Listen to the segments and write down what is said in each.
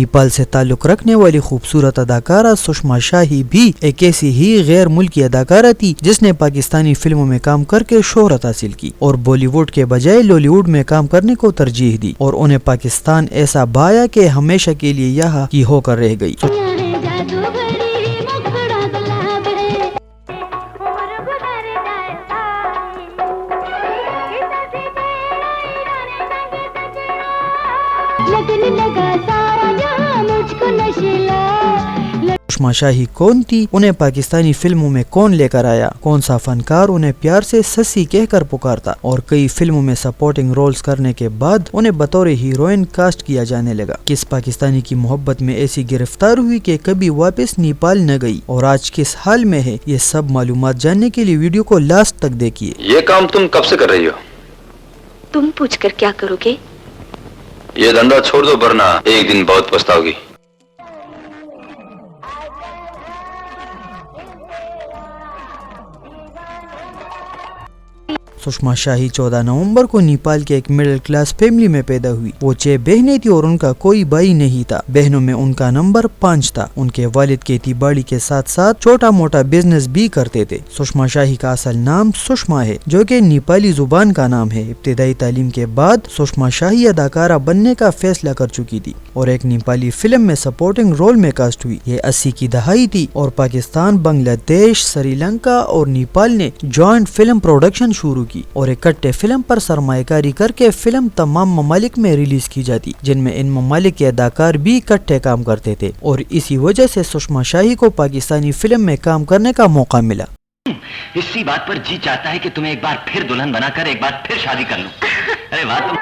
نیپال سے تعلق رکھنے والی خوبصورت اداکارہ سشما شاہی بھی ایک ایسی ہی غیر ملکی اداکارہ تھی جس نے پاکستانی فلموں میں کام کر کے شہرت حاصل کی اور بالی ووڈ کے بجائے لالی ووڈ میں کام کرنے کو ترجیح دی اور انہیں پاکستان ایسا بھایا کہ ہمیشہ کے لیے یہاں کی ہو کر رہ گئی۔ سشما شاہی کون تھی؟ انہیں پاکستانی فلموں میں کون لے کر آیا؟ کون سا فنکار انہیں پیار سے سسی کہہ کر پکارتا اور کئی فلموں میں سپورٹنگ رولز کرنے کے بعد انہیں بطور ہیروئن کاسٹ کیا جانے لگا؟ کس پاکستانی کی محبت میں ایسی گرفتار ہوئی کہ کبھی واپس نیپال نہ گئی اور آج کس حال میں ہے؟ یہ سب معلومات جاننے کے لیے ویڈیو کو لاسٹ تک دیکھیے۔ یہ کام تم کب سے کر رہی ہو؟ تم پوچھ کر کیا کرو گے؟ یہ دھندا چھوڑ دو ورنہ ایک دن بہت پچھتاؤ گی۔ سشما شاہی 14 نومبر کو نیپال کے ایک مڈل کلاس فیملی میں پیدا ہوئی۔ وہ 6 بہنیں تھی اور ان کا کوئی بھائی نہیں تھا۔ بہنوں میں ان کا نمبر 5 تھا۔ ان کے والد کھیتی باڑی کے ساتھ ساتھ چھوٹا موٹا بزنس بھی کرتے تھے۔ سشما شاہی کا اصل نام سشما ہے جو کہ نیپالی زبان کا نام ہے۔ ابتدائی تعلیم کے بعد سشما شاہی اداکارہ بننے کا فیصلہ کر چکی تھی اور ایک نیپالی فلم میں سپورٹنگ رول میں کاسٹ ہوئی۔ یہ 80 کی دہائی تھی اور پاکستان، بنگلہ دیش، سری لنکا اور نیپال نے جوائنٹ فلم پروڈکشن شروع کی اور اکٹھے فلم پر سرمایہ کاری کر کے فلم تمام ممالک میں ریلیز کی جاتی جن میں ان ممالک کے اداکار بھی اکٹھے کام کرتے تھے اور اسی وجہ سے سشما شاہی کو پاکستانی فلم میں کام کرنے کا موقع ملا۔ اسی بات پر جی چاہتا ہے کہ تمہیں ایک بار پھر دلہن بنا کر ایک بار پھر شادی کر لوں۔ ارے واہ،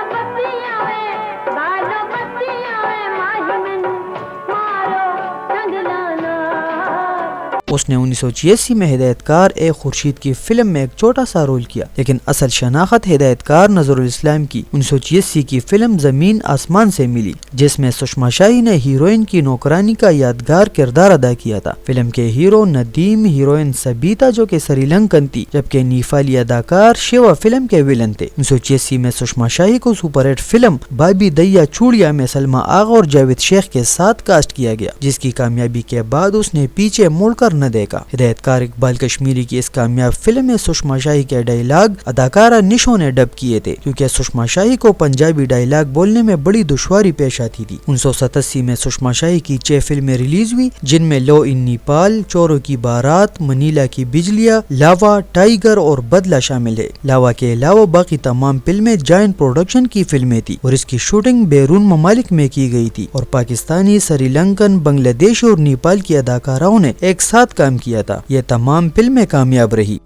اس نے 1986 میں ہدایت کار اے خورشید کی فلم میں ایک چھوٹا سا رول کیا لیکن اصل شناخت ہدایت کار نظر الاسلام کی 1986 کی فلم زمین آسمان سے ملی جس میں سشما شاہی نے ہیروئن کی نوکرانی کا یادگار کردار ادا کیا تھا۔ فلم کے ہیرو ندیم، ہیروئن سبیتا جو کہ سری لنکن تھی جبکہ نیپالی اداکار شیوا فلم کے ویلن تھے۔ 1986 میں سشما شاہی کو سپر ہٹ فلم بابی دیا چوڑیا میں سلما آغا اور جاوید شیخ کے ساتھ کاسٹ کیا گیا جس کی کامیابی کے بعد اس نے پیچھے مڑ کر نہ دیکھا۔ ہدایت کار اقبال کشمیری کی اس کامیاب فلم میں سشما شاہی کے ڈائیلاگ اداکارہ نشو نے ڈب کیے تھے کیونکہ سشما شاہی کو پنجابی ڈائیلاگ بولنے میں بڑی دشواری پیش آتی تھی۔ 1987 میں سشما شاہی کی 6 فلمیں ریلیز ہوئی جن میں لو ان نیپال، چوروں کی بارات، منیلا کی بجلیاں، لاوا، ٹائیگر اور بدلہ شامل ہے۔ لاوا کے علاوہ باقی تمام فلمیں جائنٹ پروڈکشن کی فلمیں تھی اور اس کی شوٹنگ بیرون ممالک میں کی گئی تھی اور پاکستانی، سری لنکن، بنگلہ دیش اور نیپال کی اداکاراؤں نے ایک ساتھ کام کیا تھا۔ یہ تمام فلمیں کامیاب رہی۔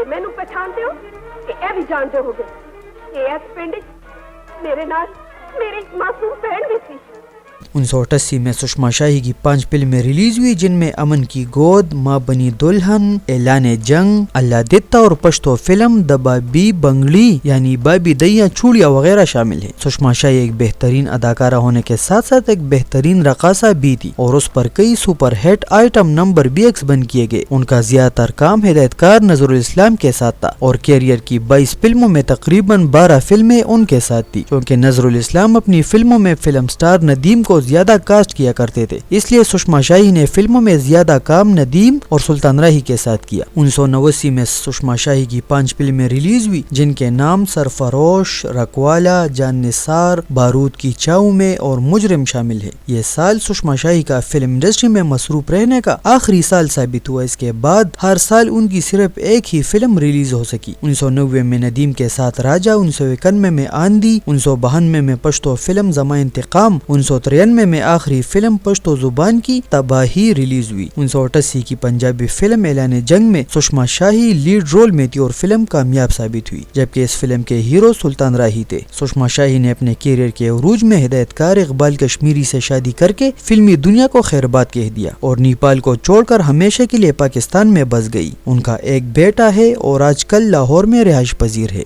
ਮੈਨੂੰ ਪਛਾਣਦੇ ਹੋ ਕਿ ਇਹ ਵੀ ਜਾਣਦੇ ਹੋਗੇ ਕਿ ਇਸ ਪਿੰਡ ਮੇਰੇ ਨਾਲ ਮੇਰੀ ਮਾਸੂਮ ਭੈਣ ਵੀ ਸੀ۔ 1988 میں سشما شاہی کی 5 فلمیں ریلیز ہوئی جن میں امن کی گود، ماں بنی دلہن، اعلان جنگ، اللہ دتا اور پشتو فلم دبابی بنگلی یعنی بابی دیا چوڑیا وغیرہ شامل ہے۔ سشما شاہی ایک بہترین اداکارہ ہونے کے ساتھ ساتھ ایک بہترین رقاصہ بھی تھی اور اس پر کئی سپر ہٹ آئٹم نمبر بھی ایکسپن کیے گئے۔ ان کا زیادہ تر کام ہدایت کار نظر الاسلام کے ساتھ تھا اور کیریئر کی 22 فلموں میں تقریباً 12 فلمیں ان کے ساتھ تھی کیونکہ نظر الاسلام اپنی فلموں میں فلم سٹار ندیم کو زیادہ کاسٹ کیا کرتے تھے، اس لیے سشما شاہی نے فلموں میں زیادہ کام ندیم اور سلطان راہی کے ساتھ کیا۔ 1989 میں سشما شاہی کی 5 فلمیں ریلیز ہوئی جن کے نام سرفروش، رکوالا، جان نثار، بارود کی چھاؤں میں اور مجرم شامل ہے۔ یہ سال سشما شاہی کا فلم انڈسٹری میں مصروف رہنے کا آخری سال ثابت ہوا۔ اس کے بعد ہر سال ان کی صرف ایک ہی فلم ریلیز ہو سکی۔ 1990 میں ندیم کے ساتھ راجا، 1991 میں آندھی، 1992 میں پشتو فلم زما انتقام، 1993 میں آخری فلم پشتو زبان کی تباہی ریلیز ہوئی۔ 1988 کی پنجابی فلم اعلان جنگ میں سشما شاہی لیڈ رول میں تھی اور فلم کامیاب ثابت ہوئی جبکہ اس فلم کے ہیرو سلطان راہی تھے۔ سشما شاہی نے اپنے کیریئر کے عروج میں ہدایت کار اقبال کشمیری سے شادی کر کے فلمی دنیا کو خیر بات کہہ دیا اور نیپال کو چھوڑ کر ہمیشہ کے لیے پاکستان میں بس گئی۔ ان کا ایک بیٹا ہے اور آج کل لاہور میں رہائش پذیر ہے۔